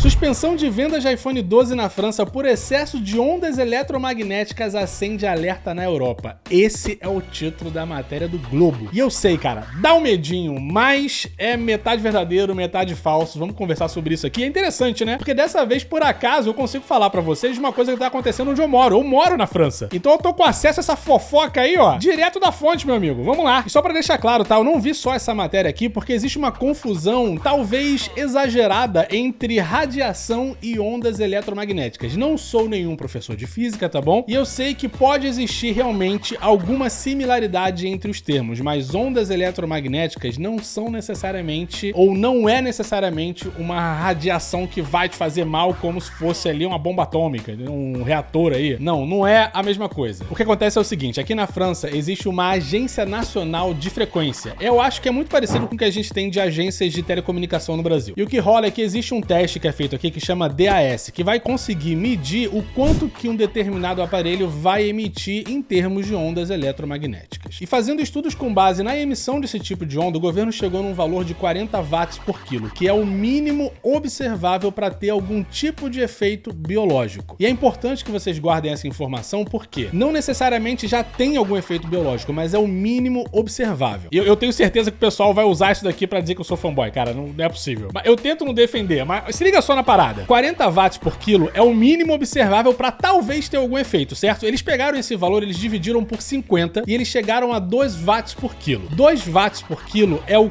Suspensão de vendas de iPhone 12 na França por excesso de ondas eletromagnéticas acende alerta na Europa. Esse é o título da matéria do Globo. E eu sei, cara, dá um medinho, mas é metade verdadeiro, metade falso. Vamos conversar sobre isso aqui. É interessante, né? Porque dessa vez, por acaso, eu consigo falar pra vocês de uma coisa que tá acontecendo onde eu moro. Eu moro na França. Então eu tô com acesso a essa fofoca aí, ó, direto da fonte, meu amigo. Vamos lá. E só pra deixar claro, tá? Eu não vi só essa matéria aqui, porque existe uma confusão, talvez exagerada, entre radiação e ondas eletromagnéticas. Não sou nenhum professor de física, tá bom? E eu sei que pode existir realmente alguma similaridade entre os termos, mas ondas eletromagnéticas não são necessariamente, ou não é necessariamente uma radiação que vai te fazer mal como se fosse ali uma bomba atômica, um reator aí. Não, não é a mesma coisa. O que acontece é o seguinte, aqui na França existe uma Agência Nacional de Frequência. Eu acho que é muito parecido com o que a gente tem de agências de telecomunicação no Brasil. E o que rola é que existe um teste que é feito aqui que chama DAS, que vai conseguir medir o quanto que um determinado aparelho vai emitir em termos de ondas eletromagnéticas. E fazendo estudos com base na emissão desse tipo de onda, o governo chegou num valor de 40 watts por quilo, que é o mínimo observável para ter algum tipo de efeito biológico. E é importante que vocês guardem essa informação porque não necessariamente já tem algum efeito biológico, mas é o mínimo observável. Eu tenho certeza que o pessoal vai usar isso daqui para dizer que eu sou fanboy, cara, não é possível. Eu tento não defender, mas se liga só na parada. 40 watts por quilo é o mínimo observável para talvez ter algum efeito, certo? Eles pegaram esse valor, eles dividiram por 50 e eles chegaram a 2 watts por quilo. 2 watts por quilo é o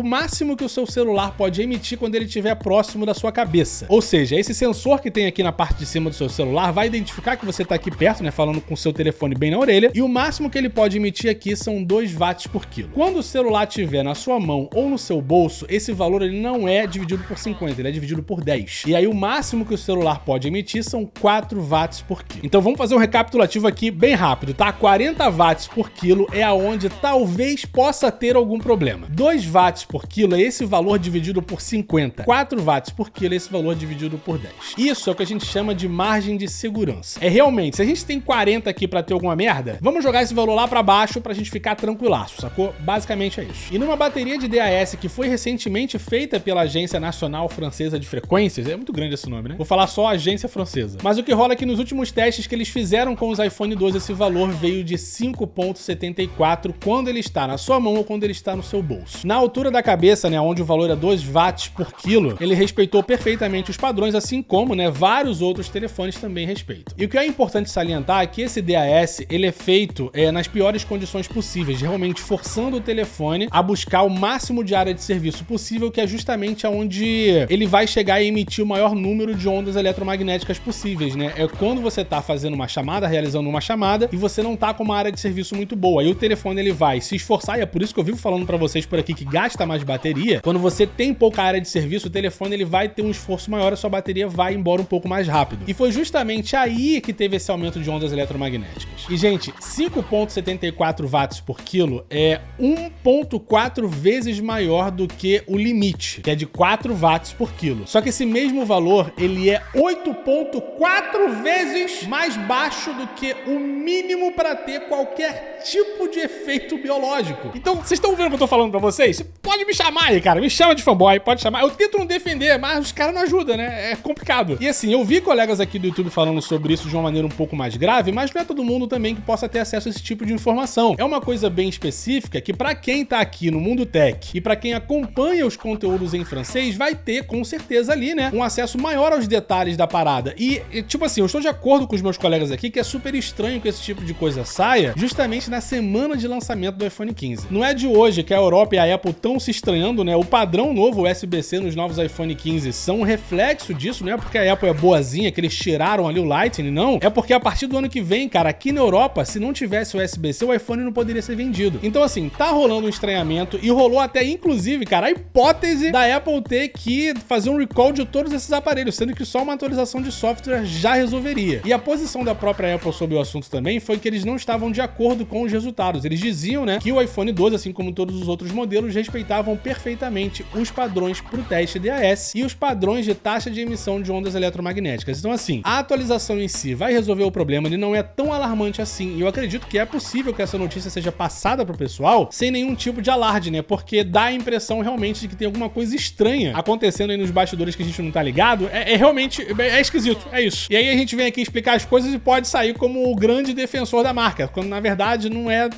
máximo que o seu celular pode emitir quando ele estiver próximo da sua cabeça. Ou seja, esse sensor que tem aqui na parte de cima do seu celular vai identificar que você está aqui perto, né, falando com o seu telefone bem na orelha, e o máximo que ele pode emitir aqui são 2 watts por quilo. Quando o celular estiver na sua mão ou no seu bolso, esse valor ele não é dividido por 50, ele é dividido por 10. E aí o máximo que o celular pode emitir são 4 watts por quilo. Então vamos fazer um recapitulativo aqui bem rápido, tá? 40 watts por quilo é aonde talvez possa ter algum problema. 2 watts por quilo é esse valor dividido por 50. 4 watts por quilo é esse valor dividido por 10. Isso é o que a gente chama de margem de segurança. É realmente, se a gente tem 40 aqui pra ter alguma merda, vamos jogar esse valor lá pra baixo pra gente ficar tranquilaço, sacou? Basicamente é isso. E numa bateria de DAS que foi recentemente feita pela Agência Nacional Francesa de Frequências, é muito grande esse nome, né? Vou falar só Agência Francesa. Mas o que rola é que nos últimos testes que eles fizeram com os iPhone 12, esse valor veio de 5,74 quando ele está na sua mão ou quando ele está no seu bolso. Na altura da cabeça, né, onde o valor é 2 watts por quilo, ele respeitou perfeitamente os padrões, assim como, né, vários outros telefones também respeitam. E o que é importante salientar é que esse DAS, ele é feito nas piores condições possíveis, realmente forçando o telefone a buscar o máximo de área de serviço possível, que é justamente aonde ele vai chegar e emitir o maior número de ondas eletromagnéticas possíveis, né? É quando você tá fazendo uma chamada, realizando uma chamada, e você não tá com uma área de serviço muito boa. Aí o telefone ele vai se esforçar, e é por isso que eu vivo falando pra vocês por aqui que gasta mais bateria. Quando você tem pouca área de serviço, o telefone ele vai ter um esforço maior, a sua bateria vai embora um pouco mais rápido. E foi justamente aí que teve esse aumento de ondas eletromagnéticas. E, gente, 5,74 watts por quilo é 1,4 vezes maior do que o limite, que é de 4 watts por quilo. Só que esse mesmo valor, ele é 8,4 vezes mais baixo do que o mínimo para ter qualquer tipo de efeito biológico. Então, vocês estão vendo o que eu tô falando pra vocês? Você pode me chamar aí, cara. Me chama de fanboy, pode chamar. Eu tento não defender, mas os caras não ajudam, né? É complicado. E assim, eu vi colegas aqui do YouTube falando sobre isso de uma maneira um pouco mais grave, mas não é todo mundo também que possa ter acesso a esse tipo de informação. É uma coisa bem específica que pra quem tá aqui no mundo tech e pra quem acompanha os conteúdos em francês vai ter, com certeza ali, né, um acesso maior aos detalhes da parada. E tipo assim, eu estou de acordo com os meus colegas aqui que é super estranho que esse tipo de coisa saia justamente na semana de lançamento do iPhone 15. Não é de hoje que a Europa e a Apple estão se estranhando, né? O padrão novo USB-C nos novos iPhone 15 são um reflexo disso, não é porque a Apple é boazinha que eles tiraram ali o Lightning, não. É porque a partir do ano que vem, cara, aqui na Europa, se não tivesse USB-C, o iPhone não poderia ser vendido. Então assim, tá rolando um estranhamento e rolou até, inclusive, cara, a hipótese da Apple ter que fazer um recall de todos esses aparelhos, sendo que só uma atualização de software já resolveria. E a posição da própria Apple sobre o assunto também foi que eles não estavam de acordo com os resultados. Eles diziam, né, que o iPhone 12, assim como todos os outros modelos, respeitavam perfeitamente os padrões para o teste DAS e os padrões de taxa de emissão de ondas eletromagnéticas. Então assim, a atualização em si vai resolver o problema, ele não é tão alarmante assim. E eu acredito que é possível que essa notícia seja passada pro pessoal sem nenhum tipo de alarde, né? Porque dá a impressão realmente de que tem alguma coisa estranha acontecendo aí nos bastidores coisas que a gente não tá ligado, realmente esquisito, é isso. E aí a gente vem aqui explicar as coisas e pode sair como o grande defensor da marca, quando na verdade não é...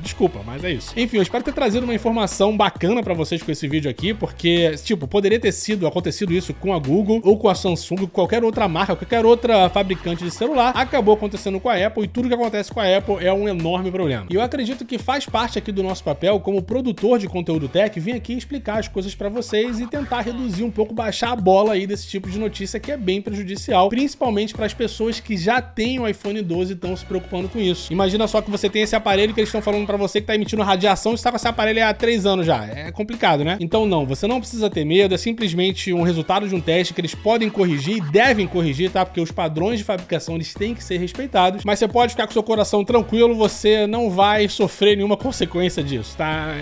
Desculpa, mas é isso. Enfim, eu espero ter trazido uma informação bacana pra vocês com esse vídeo aqui, porque, tipo, poderia ter acontecido isso com a Google, ou com a Samsung, com qualquer outra marca, qualquer outra fabricante de celular, acabou acontecendo com a Apple, e tudo que acontece com a Apple é um enorme problema. E eu acredito que faz parte aqui do nosso papel, como produtor de conteúdo tech, vir aqui explicar as coisas pra vocês e tentar reduzir um pouco, baixar a bola aí desse tipo de notícia que é bem prejudicial, principalmente para as pessoas que já têm o iPhone 12 e estão se preocupando com isso. Imagina só que você tem esse aparelho que eles estão falando pra você que tá emitindo radiação e está com esse aparelho há 3 anos já. É complicado, né? Então não, você não precisa ter medo, é simplesmente um resultado de um teste que eles podem corrigir e devem corrigir, tá? Porque os padrões de fabricação eles têm que ser respeitados, mas você pode ficar com seu coração tranquilo, você não vai sofrer nenhuma consequência disso, tá?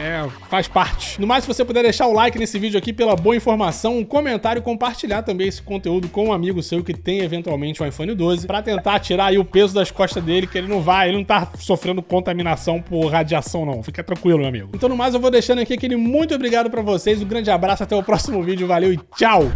Faz parte. No mais, se você puder deixar o like nesse vídeo aqui pela boa informação, um comentário e compartilhar também esse conteúdo com um amigo seu que tem eventualmente um iPhone 12 pra tentar tirar aí o peso das costas dele, que ele não tá sofrendo contaminação por radiação não, fica tranquilo, meu amigo. Então no mais, eu vou deixando aqui aquele muito obrigado pra vocês, um grande abraço, até o próximo vídeo, valeu e tchau!